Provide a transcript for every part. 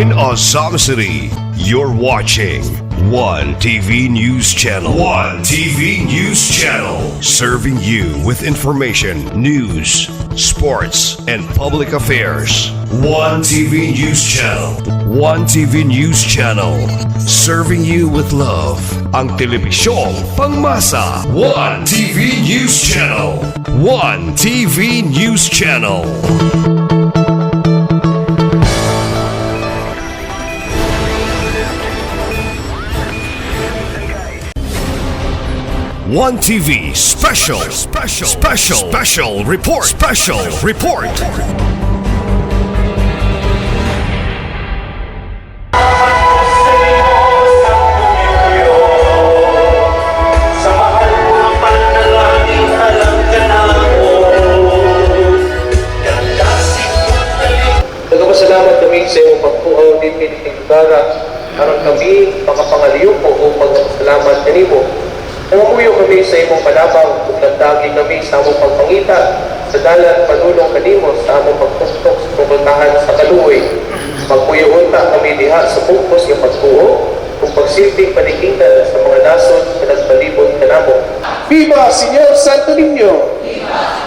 in Azam City. You're watching One TV News Channel. One TV News Channel. Serving you with information, news, sports, and public affairs. One TV News Channel. One TV News Channel. Serving you with love. Ang telebisyong pangmasa. One TV News Channel. One TV News Channel. One TV special report. Nagpapasalamat kami sa iyong pagpuhaw din piniting lugar aron kami makapangaliyo po o pagpasalamat kanimo. Nangamuyo kami sa imong palabaw ug nagdagi kami sa among pagpangita sa dalan panulong kanimo sa among pagtustok sa pagpuntahan sa kaluoy. Magpuyo-unta kami diha sa bukos nga pagtuo ug pagsilbing panikinggan sa mga nasod nga nagpalibot kanamo. Viva Señor Santo Niño! Viva!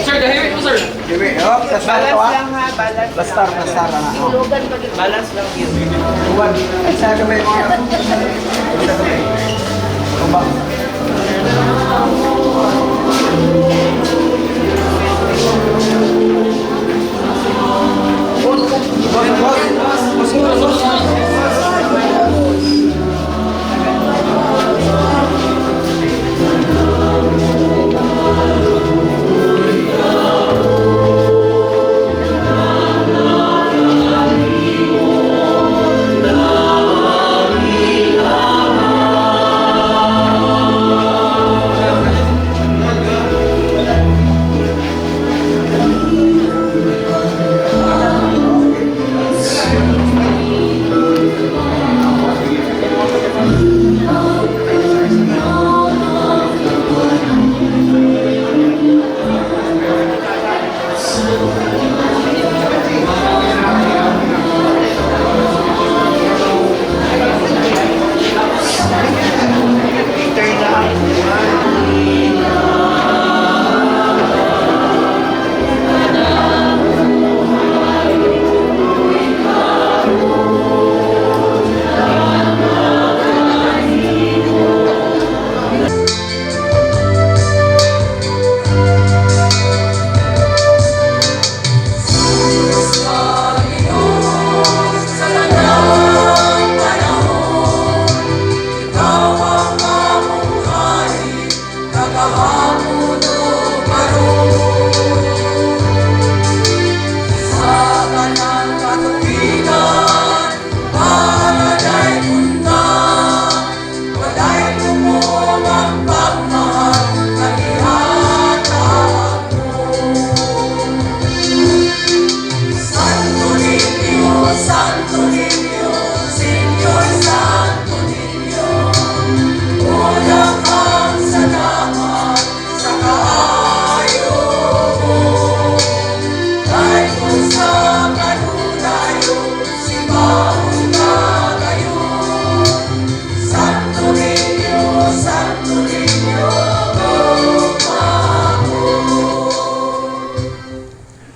Sir, dahil mo sir. Balance lang ha, balance. Bastar na. Balance lang yun. Tuwan. Ay, sa kami. Kumbang.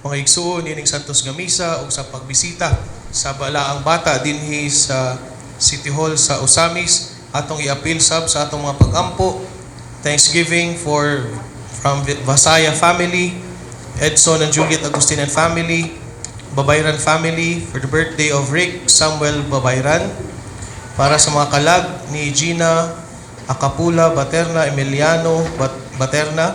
Mga igsuon ining Santos nga Misa ug sa pagbisita sa balaang bata dinhi sa City Hall sa Osamis, atong i-appeal sab sa atong mga pag-ampo. Thanksgiving from Vasaya family, Edson and Juliet Agustin and family, Babayran family for the birthday of Rick Samuel Babayran, para sa mga kalag ni Gina Acapula Baterna, Emiliano Baterna,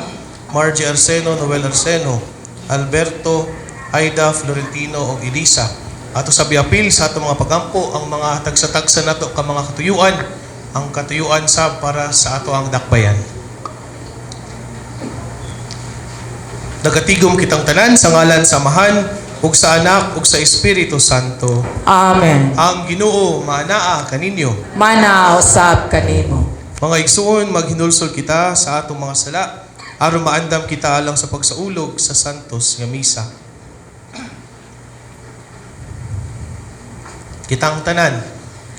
Margie Arseno, Noel Arseno, Alberto, Aida, Florentino o Elisa. Ato sa biapil sa atong mga pagampo ang mga tagsa-tagsa nato ka mga katuyuan, ang katuyuan sab para sa ato ang dakbayan. Nagatigom kitang tanan sa ngalan sa Amahan ug sa Anak ug sa Espiritu Santo. Amen. Ang Ginoo maanaa kaninyo. Mana usab kanimo. Mga igsuon, maghinulsol kita sa atong mga sala aron maandam kita alang sa pagsaulog sa Santos nga Misa. Kitang tanan,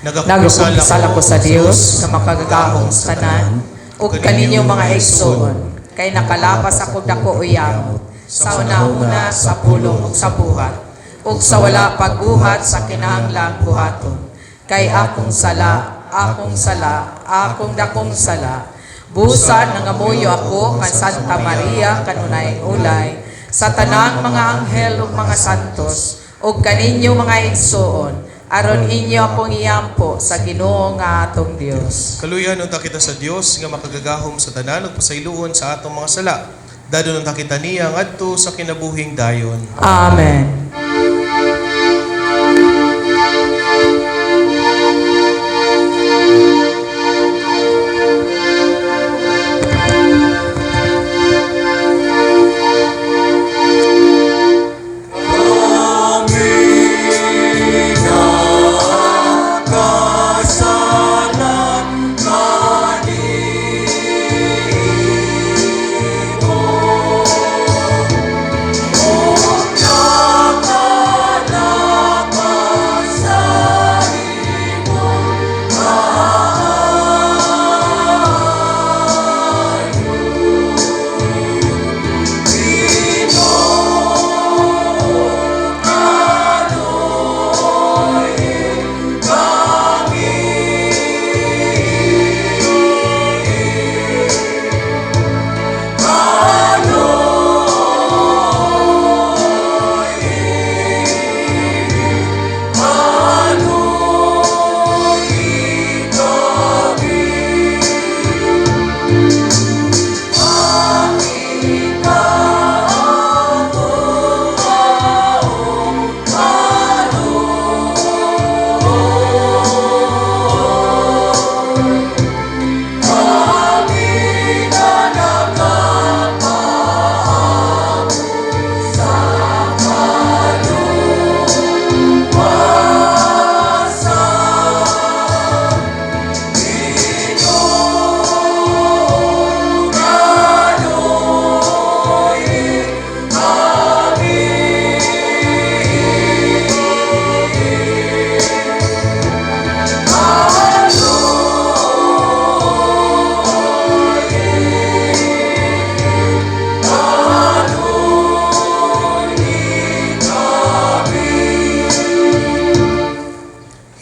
Nagakumpisala ko sa Dios nga makagagahong sa tanan ug kaninyo mga igsoon kay nakalapas ako dako uyang sa una-una sa pulong ug sa buhat ug sa wala pagbuhat sa kinahanglang buhaton kay akong akong dakong sala busan nangamuyo ako kan Santa Maria kanunay ulay sa tanang mga anghel ug mga santos ug kaninyo mga igsoon aron inyo akong iyampo sa Ginoo nga atong Dios. Kaluyan unta kita sa Dios nga makagagahom sa tanan ug pasayloon sa atong mga sala. Dadon unta kita niya ngadto sa kinabuhing dayon. Amen.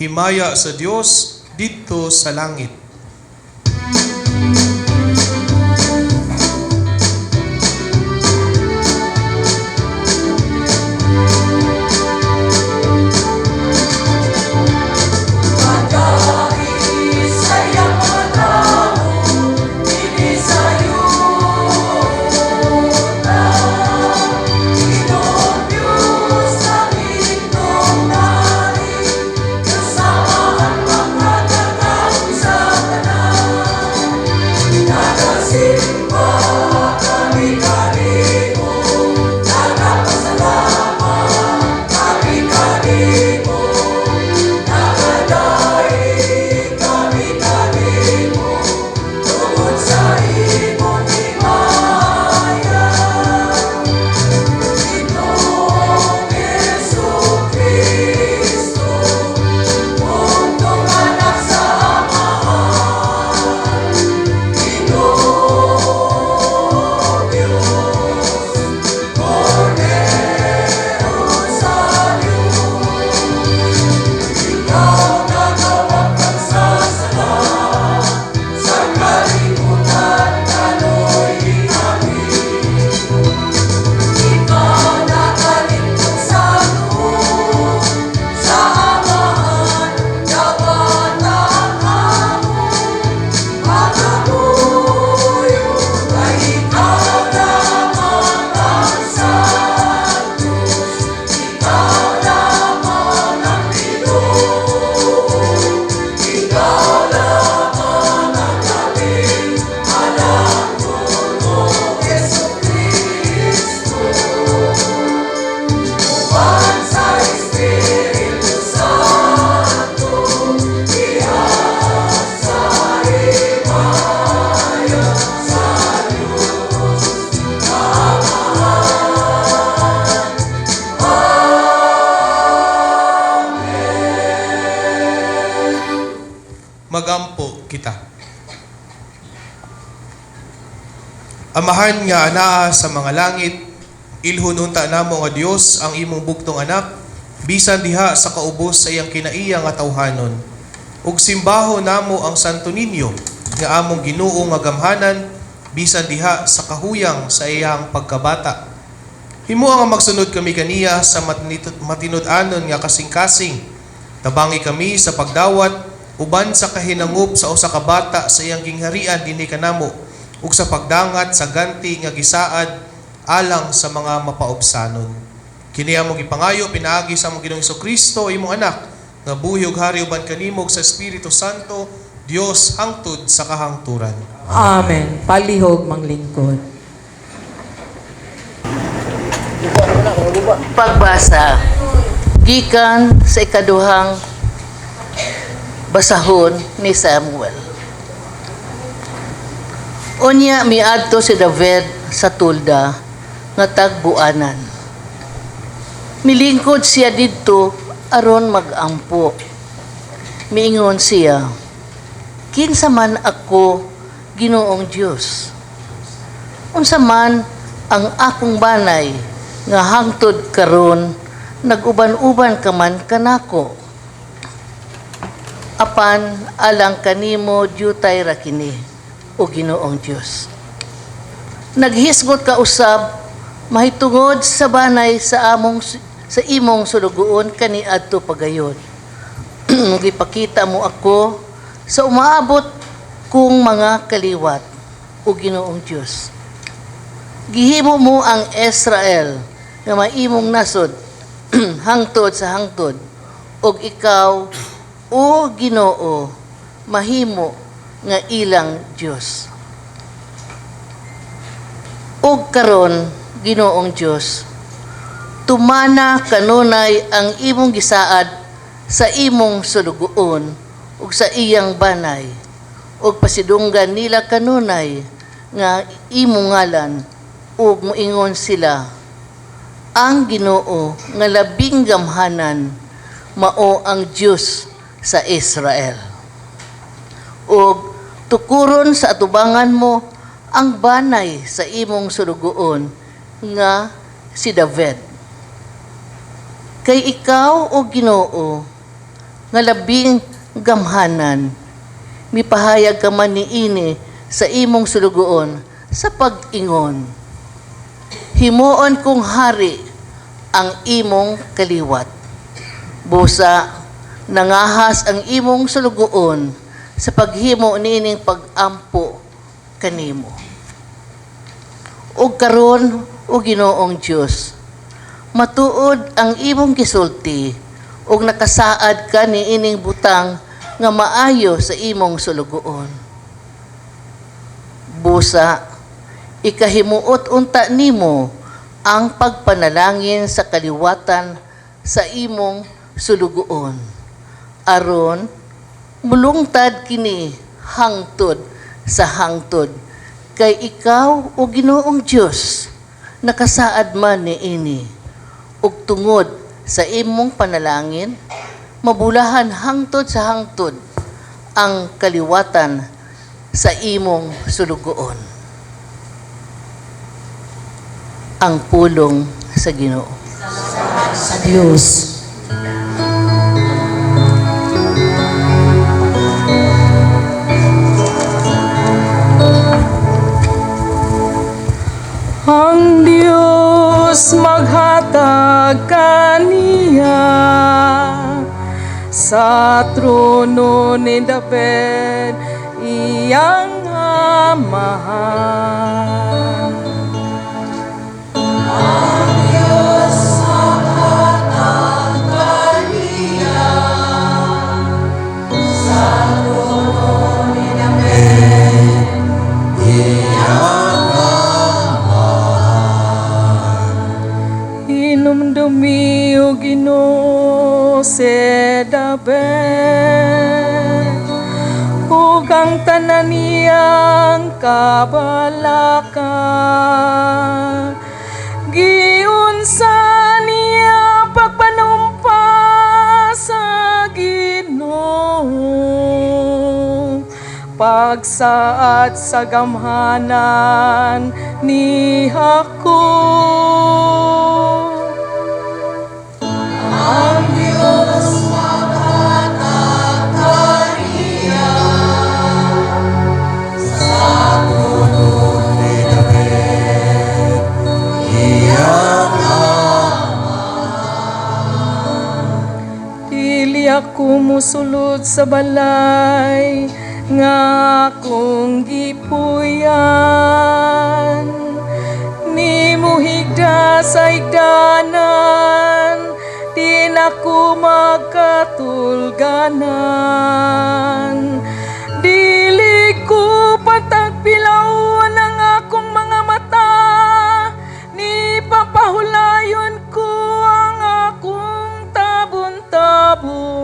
Himaya sa Dios didto sa langit. Sa magampo kita. Amahan nga anaa sa mga langit, ilhon unta namo nga Dios ang imong bugtong anak, bisan diha sa kaubos sa iyang kinaiya nga tawhanon. Ug simbaho namo ang Santo Niño nga among Ginoo nga gamhanan, bisan diha sa kahuyang sa iyang pagkabata. Himuo nga magsunod kami kaniya sa matinud-anon nga kasing-kasing. Tabangi kami sa pagdawat uban sa kahinangup sa usa ka bata sa iyang gingharian dinhi kanamo, ug sa pagdangat sa ganti nga gisaad alang sa mga mapaobsanon. Kini among gipangayo pinaagi sa among Ginoong Kristo imong anak, nga buhig hari uban kanimo sa Espiritu Santo, Dios hangtod sa kahangturan. Amen. Palihog manglingkod. Pagbasa gikan sa ikaduhang basahon ni Samuel. Unya miadto si David sa tulda nga tagbuanan. Milingkod siya didto aron magampo. Miingon siya, kinsa man ako, Ginoong Dios. Unsa man ang akong banay nga hangtod karon naguban-uban ka man kanako. Apan alang kanimo diutay ra kini, o Ginoong Dios. Naghisgot ka usab mahitungod sa banay sa imong sulugoon kaniadto pagayon. Gipakita mo ako sa umaabot kong mga kaliwat, o Ginoong Dios. Gihimo mo ang Israel nga maimong nasod hangtod sa hangtod, ug ikaw, o Ginoo, mahimo nga ilang Dios. Ug karon, Ginoong Dios, tumana kanunay ang imong gisaad sa imong sulugoon ug sa iyang banay, ug pasidunggan nila kanunay nga imong ngalan, ug moingon sila, ang Ginoo nga labing gamhanan mao ang Dios sa Israel. Ug tukuron sa atubangan mo ang banay sa imong sulugoon nga si David. Kay ikaw, o Ginoo, nga labing gamhanan, mipahayag ka man niini sa imong sulugoon sa pag-ingon. Himuon kong hari ang imong kaliwat. Busa, nangahas ang imong sulugoon sa paghimo niining pag-ampo kanimo. Ug karon, o Ginoong Dios, matuod ang imong gisulti ug nakasaad ka niining butang nga maayo sa imong sulugoon. Busa, ikahimuot unta nimo ang pagpanalangin sa kaliwatan sa imong sulugoon. Aron mulungtad kini hangtod sa hangtod, kay ikaw, o Ginoong Dios, nakasaad man niini, ug tungod sa imong panalangin mabulahan hangtod sa hangtod ang kaliwatan sa imong sulugoon. Ang pulong sa Ginoo. Sa Diyos. Ang Diyos maghatag kaniya sa trono ni David iyang amahan. Ang Diyos maghatag kaniya sa trono ni David iyang inumdumi o Ginoo si David ug ang tanan niyang kabalaka giunsa niya pagpanumpa sa Ginoo pagsaad sa gamhanan ni ako. Ang Diyos maghatag kaniya sa trono ni David, iyang ama. Dili ako musulod sa balay nga akong gipuyan, ni muhigda sa igdanan, di na ko magkatulganan. Dili ko patagpilaw ng akong mga mata, ni papahulayon ko ang akong tabon-tabon.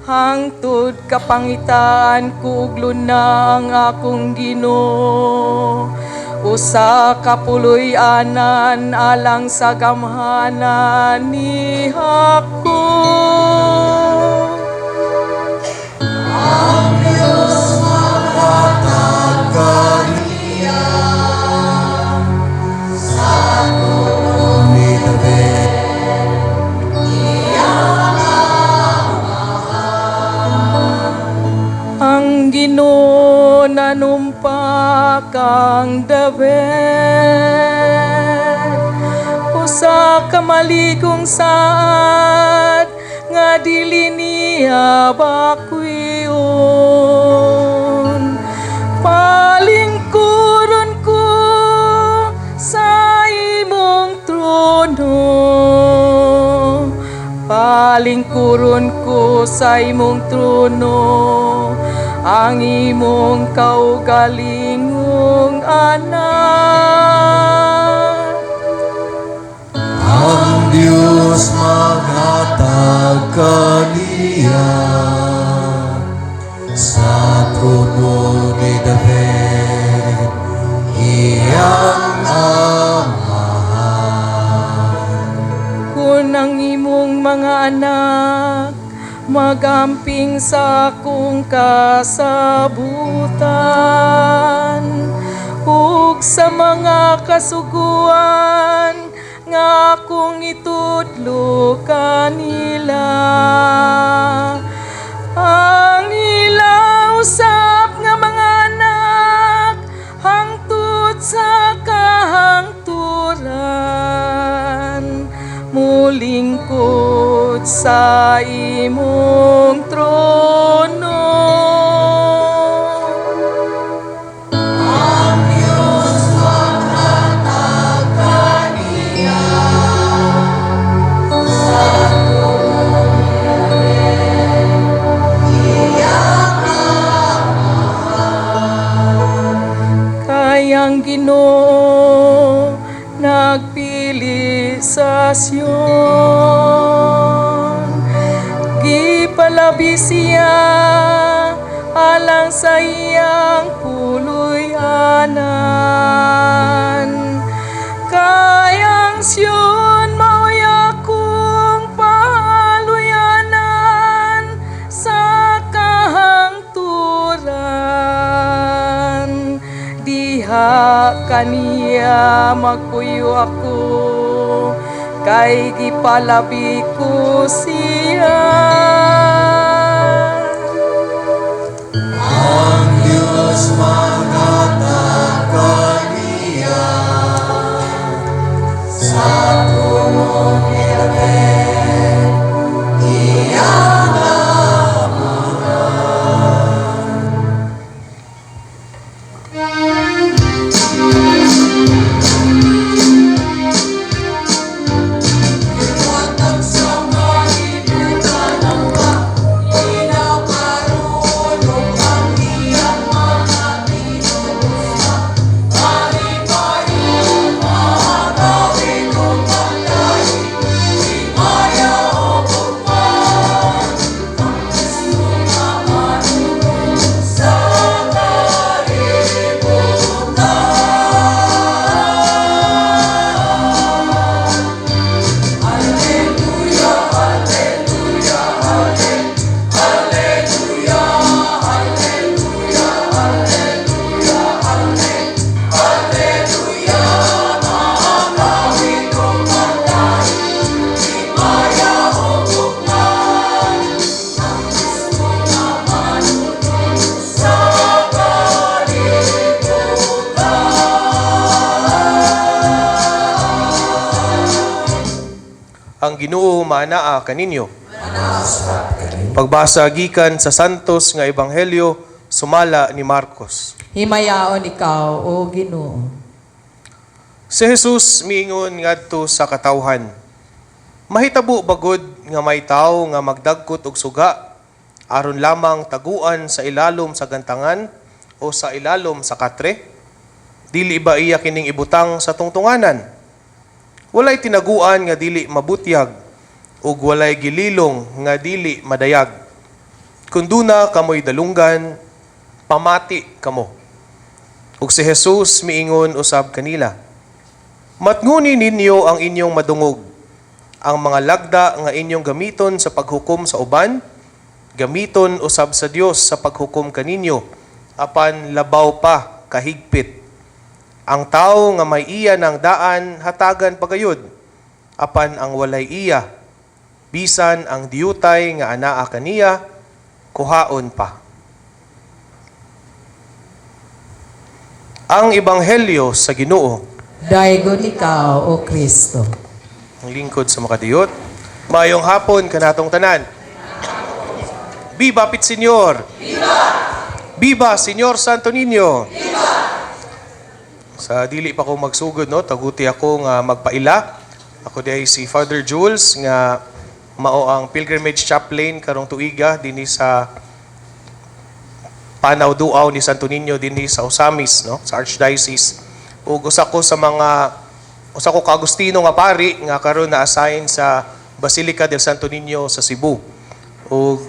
Hangtod kapangitaan ko na ang akong Ginoo, usa ka puloy-anan alang sa gamhanan ni ako. Ang Diyos maghatag kaniya sa trono ni David, iyang ang Ginoo nanumpa kang David, usa ka maligong saad nga dili niya bakwiyon. Palingkuron ko sa imong trono, palingkuron ko sa imong trono, ang imong kaugalingong anak. Ang Diyos maghatag kaniya sa trono ni David, iyang amahan. Kung ang imong mga anak magamping sa akong kasabutan, ug sa mga kasuguan nga akong itudlo kanila. Ang ila usap nga mga anak hangtod sa kahangturan, mulingkod sa imong trono. Ang Diyos maghatag kaniya sa trono ni David, iyang amahan. Kayang Ginoo nagpili sa Sion, gipalabi siya alang sa iyang puloy-anan. Kayang Sion mao'y akong paluyanan sa kahangturan. Diha kaniya magpuyo ako, kay gipalabi ko siya. Ang Diyos maghatag kaniya sa trono ni David, iyang amahan. Ginoo maanaa kaninyo. Pagbasa gikan sa santos nga ebanghelyo sumala ni Marcos. Himayaon ikaw, O Ginoo. Si Jesus miingon ngadto sa katawhan. Mahitabo bagod nga may tawo nga magdagkot og suga aron lamang taguan sa ilalom sa gantangan o sa ilalom sa katre? Dili ba iya kining ibutang sa tungtunganan? Walay tinaguan nga dili mabutyag ug walay gililong nga dili madayag. Kun duna kamoy dalunggan, pamati kamo. Ug si Jesus miingon usab kanila, matnguni ninyo ang inyong madungog. Ang mga lagda nga inyong gamiton sa paghukom sa uban, gamiton usab sa Dios sa paghukom kaninyo, apan labaw pa kahigpit. Ang tao nga may iya ng daan, hatagan pagayod, apan ang walay iya, bisan ang diyutay nga anaa kaniya, kuhaon pa. Ang Ebanghelyo sa Ginoo. Daygon ikaw, O Kristo. Ang lingkod sa makadiyot. Mayong hapon kanatong tanan. Viva Pit Senyor! Viva! Viva Senyor Santo Niño! Viva! Sa dili pa ko magsugod, no, taguti ako nga magpaila. Ako di si Father Jules nga mao ang pilgrimage chaplain karong tuiga dinhi sa Panaw Duaw ni Santo Niño dinhi sa Osamis, no, sa Archdiocese. Ug usa ko ka-Agustino nga pari nga karon na-assign sa Basilica del Santo Niño sa Cebu. Ug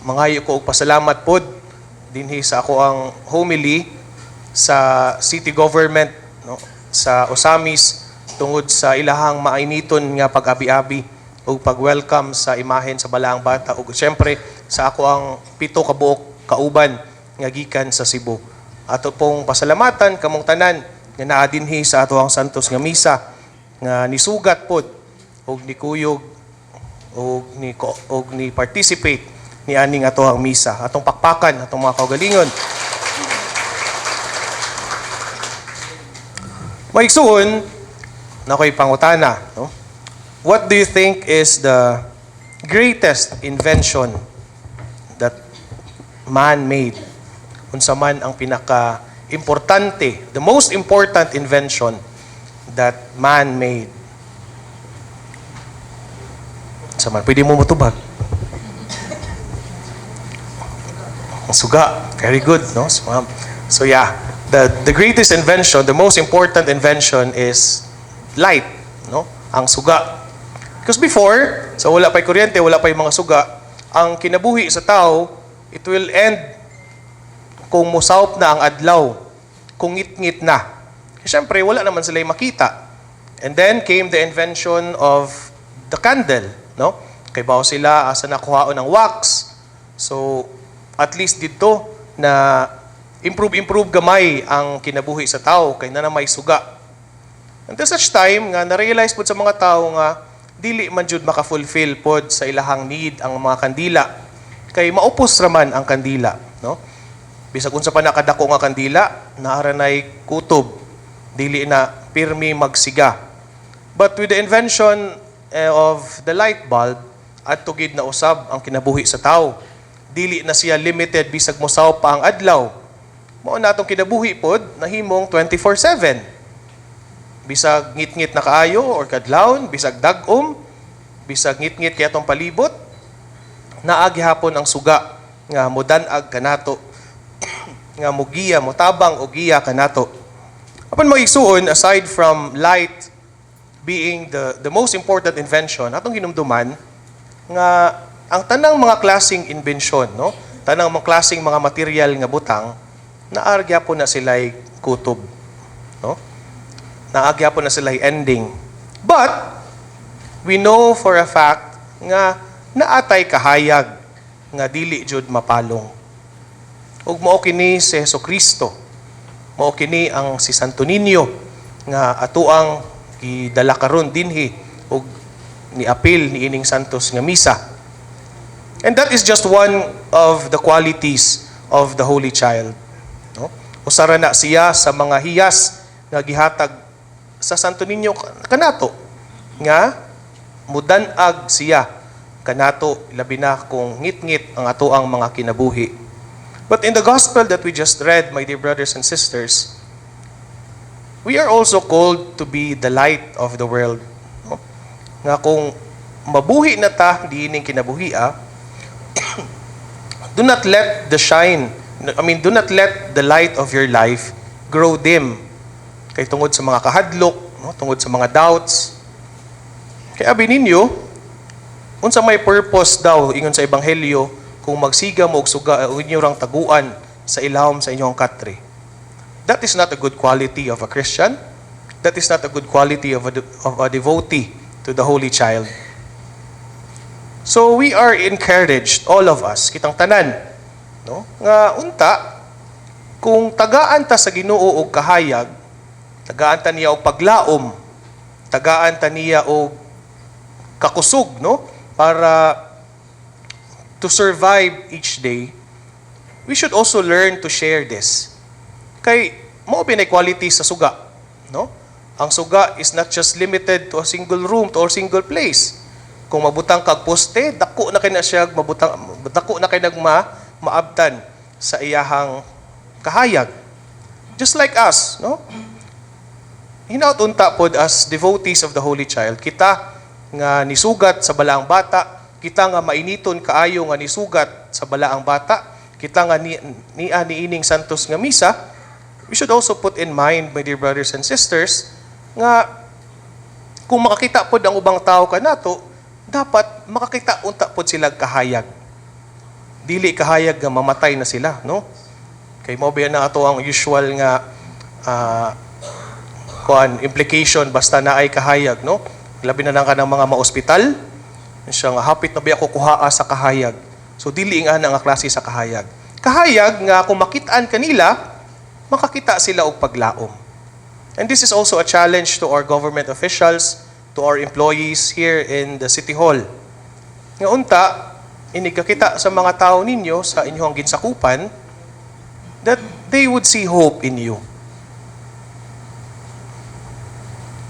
mangayo ko og pasalamat pod dinhi sa ako ang homily sa city government, no, sa Osamis tungod sa ilahang maainiton nga pag-abi-abi ug pag-welcome sa imahen sa balaang bata ug syempre sa ako ang 7 ka buok kauban nga gikan sa Cebu. Ato pong pasalamatan kamong tanan nga naa dinhi sa ato ang santos nga misa nga nisugat pod og nikuyog og ni participate ni aning ato ang misa. Atong pakpakan atong mga kaugalingon. Maigsuon na ko'y pangutana, no? What do you think is the greatest invention that man made? Unsa man ang pinaka-importante, the most important invention that man made? Unsa man, pwede mo matubag. Ang suga, very good, no? So yeah, the greatest invention, the most important invention is light, no? Ang suga. Because before, so wala pa'y kuryente, wala pa'y mga suga, ang kinabuhi sa tao, it will end kung musawp na ang adlaw, kung ngit-ngit na. Siyempre, wala naman sila makita. And then came the invention of the candle, no? Kay bawo sila asa nakuhaon ng wax. So, at least dito na improve gamay ang kinabuhi sa tao kay na may suga. Until such time nga na-realize pod sa mga tao nga dili man jud maka-fulfill pod sa ilahang need ang mga kandila kay maupos raman ang kandila, no? Bisag unsa pa nakadako nga kandila, naara nay kutob, dili na pirmi magsiga. But with the invention of the light bulb, at tugid na usab ang kinabuhi sa tao. Dili na siya limited bisag mosaw pa ang adlaw. Mao na atong kinabuhi pod nahimong 24/7. Bisag ngit-ngit na kaayo or kadlawon, bisag dag-om, bisag ngit-ngit kay atong palibot, naagi hapon ang suga nga modan-ag kanato nga mugiya motabang og giya kanato. Apan mo igsuon, aside from light being the most important invention, atong hinumduman nga ang tanang mga klaseng inbensyon, no? Tanang mga klaseng mga material nga butang, naargya po na sila'y kutob, no? Naargya po na sila'y ending. But we know for a fact nga naatay kahayag nga dili jud mapalong. Ug mao kini si Jesucristo. Mao kini ang si Santo Niño nga atuang gidala karon dinhi ug niapil ni ining santos nga misa. And that is just one of the qualities of the Holy Child. No? Usara na siya sa mga hiyas nga gihatag sa Santo Niño kanato nga mudanag siya kanato labi na kung ngit-ngit ang atoang mga kinabuhi. But in the gospel that we just read, my dear brothers and sisters, we are also called to be the light of the world. No? Nga kung mabuhi na ta, di ining kinabuhia, do not let the light of your life grow dim. Kay tungod sa mga kahadlok, no? Tungod sa mga doubts. Kaya abi ninyo, unsa may purpose daw ingon sa ebanghelyo kung magsiga mo og suga inyo rang taguan sa ilawom sa inyong katre. That is not a good quality of a Christian. That is not a good quality of a devotee to the Holy Child. So we are encouraged, all of us, kitang tanan, no? Nga unta, kung tagaan ta sa Ginoo og kahayag, tagaan ta niya og paglaom, tagaan ta niya og kakusog, no? Para to survive each day, we should also learn to share this. Kay mo binay quality sa suga, no? Ang suga is not just limited to a single room, to a single place. Kung mabutang kag poste, dako na kay na siya dako na kay maabtan sa iyahang kahayag. Just like us, no? Hinaut unta pod as devotees of the Holy Child, kita nga nisugat sa balaang bata, kita nga mainiton kaayo nga nisugat sa balaang bata, kita nga niining santos nga misa, we should also put in mind, my dear brothers and sisters, nga kung makakita pod ang ubang tao kanato, dapat makakita unta pod sila kahayag. Dili kahayag nga mamatay na sila, no? Kay mo ba na ato ang usual nga implication basta na ay kahayag, no? Labi na lang ka ng mga maospital, siya nga hapit na ba ako kuhaa sa kahayag. So dili nga nga klase sa kahayag. Kahayag nga kung makitaan kanila, makakita sila og paglaom. And this is also a challenge to our government officials, to our employees here in the City Hall. Nga unta, inigakita sa mga tao ninyo sa inyong ginsakupan that they would see hope in you.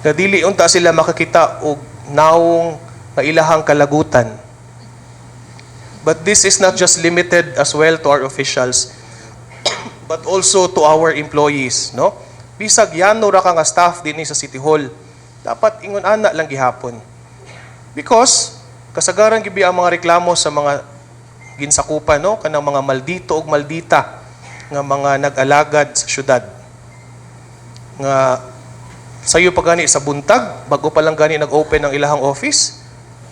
Na dili unta sila makakita og naong nga ilahang kalagutan. But this is not just limited as well to our officials, but also to our employees, no? Bisag yano ra ka nga staff dinhi sa City Hall, dapat ingon ana lang gihapon. Because kasagaran gibi ang mga reklamo sa mga ginsakupan, no? Kanang mga maldito ug maldita nga mga nag-alagad sa syudad. Nga sayo pa gani sa buntag, bago pa lang gani nag-open ang ilahang office,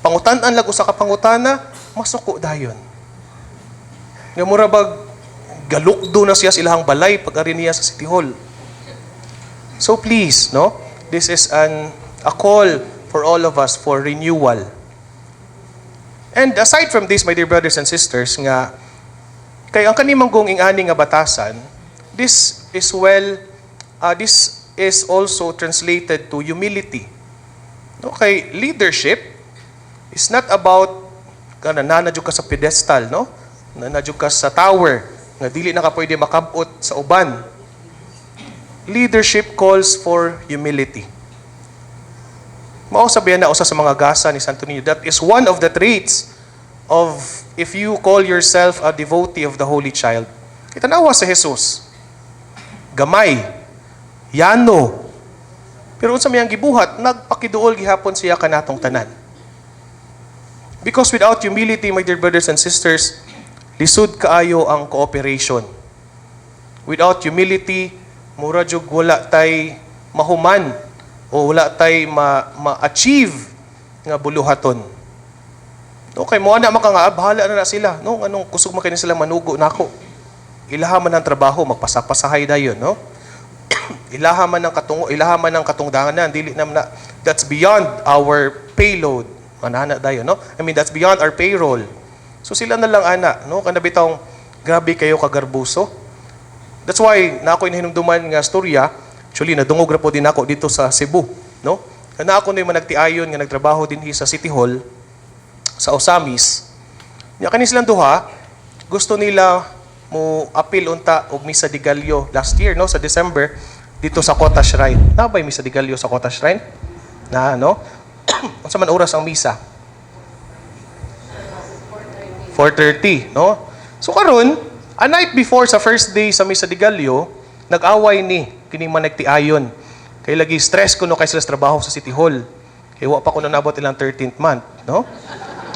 pangutan-an lag usa ka pangutana, masuko dayon. Nga mura bag galukdo na siya sa ilahang balay pag ari niya sa City Hall. So please, no? This is a call for all of us for renewal. And aside from this, my dear brothers and sisters, nga kay ang kanimang gong ingani nga batasan, this is also translated to humility. Okay, leadership is not about nanadyo ka sa pedestal, no? Nanadyo ka sa tower, nga dili na ka pwede makabot sa uban. Leadership calls for humility. Mao sabihan na usa sa mga gasa ni Santo Niño, that is one of the traits of if you call yourself a devotee of the Holy Child. Itanawa sa Jesus. Gamay, yano. Pero unsa may ang gibuhat, nagpakiduol gihapon siya kanatong tanan. Because without humility, my dear brothers and sisters, lisod kaayo ang cooperation. Without humility, mura jud wala tay mahuman o wala tay ma-achieve nga buluhaton. Okay, mo na nga bahala na sila, no? Anong kusog man kini sila manugo nako. Ilaha man ang trabaho, magpasapasahay dayon, no? ilaha man ng katungdangan, dili na that's beyond our payload. Ana dayon, no? I mean, that's beyond our payroll. So sila na lang ana, no? Kana bitong grabe kayo kagarbuso. That's why na ako hinumduman nga storya, actually nadungog ra po din ako dito sa Cebu, no? Kana ako nay managtiayon nga nagtrabaho dinhi sa City Hall sa Osamis. Nya kani silang duha, gusto nila mo apil unta og misa de Gallo last year, no, sa December dito sa Kota Shrine. Nabay misa de Gallo sa Kota Shrine? Na, no? Unsa man oras ang misa? 4:30, no? So karon, a night before sa first day sa Misa de Gallo, nag-away ni kining managtiayon. Kay lagi stress kuno kay sila sa trabaho sa City Hall. Kay wa pa kuno nabot ilang 13th month, no?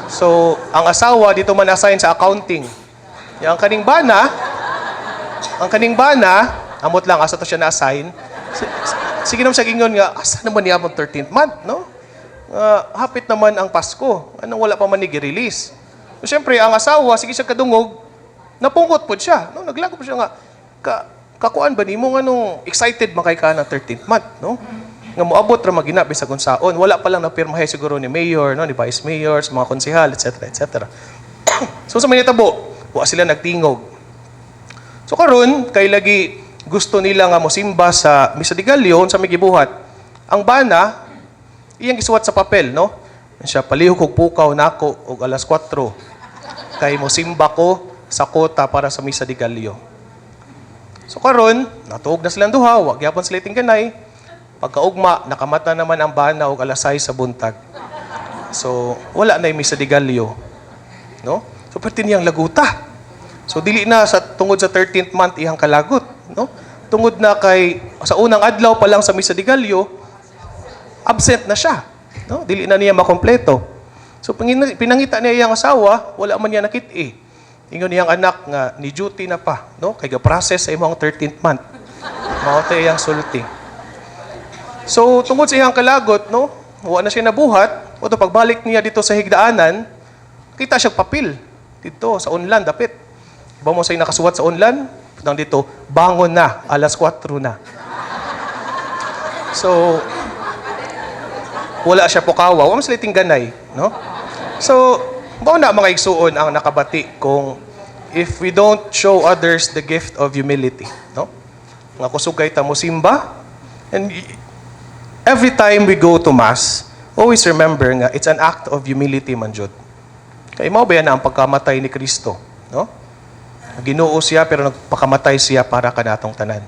So, ang asawa dito man assign sa accounting. Yang ang kaning bana, amot lang asa to siya na-assign. Sige naman siya gingon nga, asa naman niya ang 13th month, no? Hapit naman ang Pasko. Anong wala pa man ni release. So, siyempre, ang asawa, sige siya kadungog, napungkot po siya. No? Naglago po siya nga, kakuan ba ni mo nga nung excited makay ka ng 13th month, no? Nga moabot ra maginabi sa kunsaon. Wala pa lang napirmahe siguro ni mayor, no? Ni vice mayor, sa mga konsehal, etc. etc. So sa manitabo, wa sila nagtingog. So karon kay lagi gusto nila nga mosimba sa Misa de Gallo sa may gibuhat. Ang bana, iyang gisuwat sa papel, no? Siya palihog og pukaw nako og alas 4. Kay mosimba ko sa kota para sa Misa de Gallo. So karon, natuog na silang duha, wa gyapon sila tingganay. Pagkaugma, nakamata naman ang bana og alas 6 sa buntag. So wala na yung Misa de Gallo, no? So perti niyang laguta. So dili na sa tungod sa 13th month iyang kalagot, no? Tungod na kay sa unang adlaw pa lang sa Misa de Gallo, absent na siya. No? Dili na niya makompleto. So pinangita niya iyang asawa, wala man niya nakit-i. Ingon niyang anak nga ni duty na pa, no? Kay ga-process sa imong 13th month. Mao tay iyang sulti. So tungod sa iyang kalagot, no? Wa na siya nabuhat, o pagbalik niya dito sa higdaanan, kita siya papil dito sa unlan dapit. Ba mo say nakasuwat sa unlan, nang dito bangon na alas 4 na. So wala siya pukawa, wala sila tingganay, no? So, bao na mga igsuon ang nakabati kung if we don't show others the gift of humility, no? Nga kusugay ta mo simba, and every time we go to Mass, always remember nga it's an act of humility man jud. Kay mao ba yan ang pagkamatay ni Kristo, no? Ginoo siya pero nagpakamatay siya para kanatong tanan.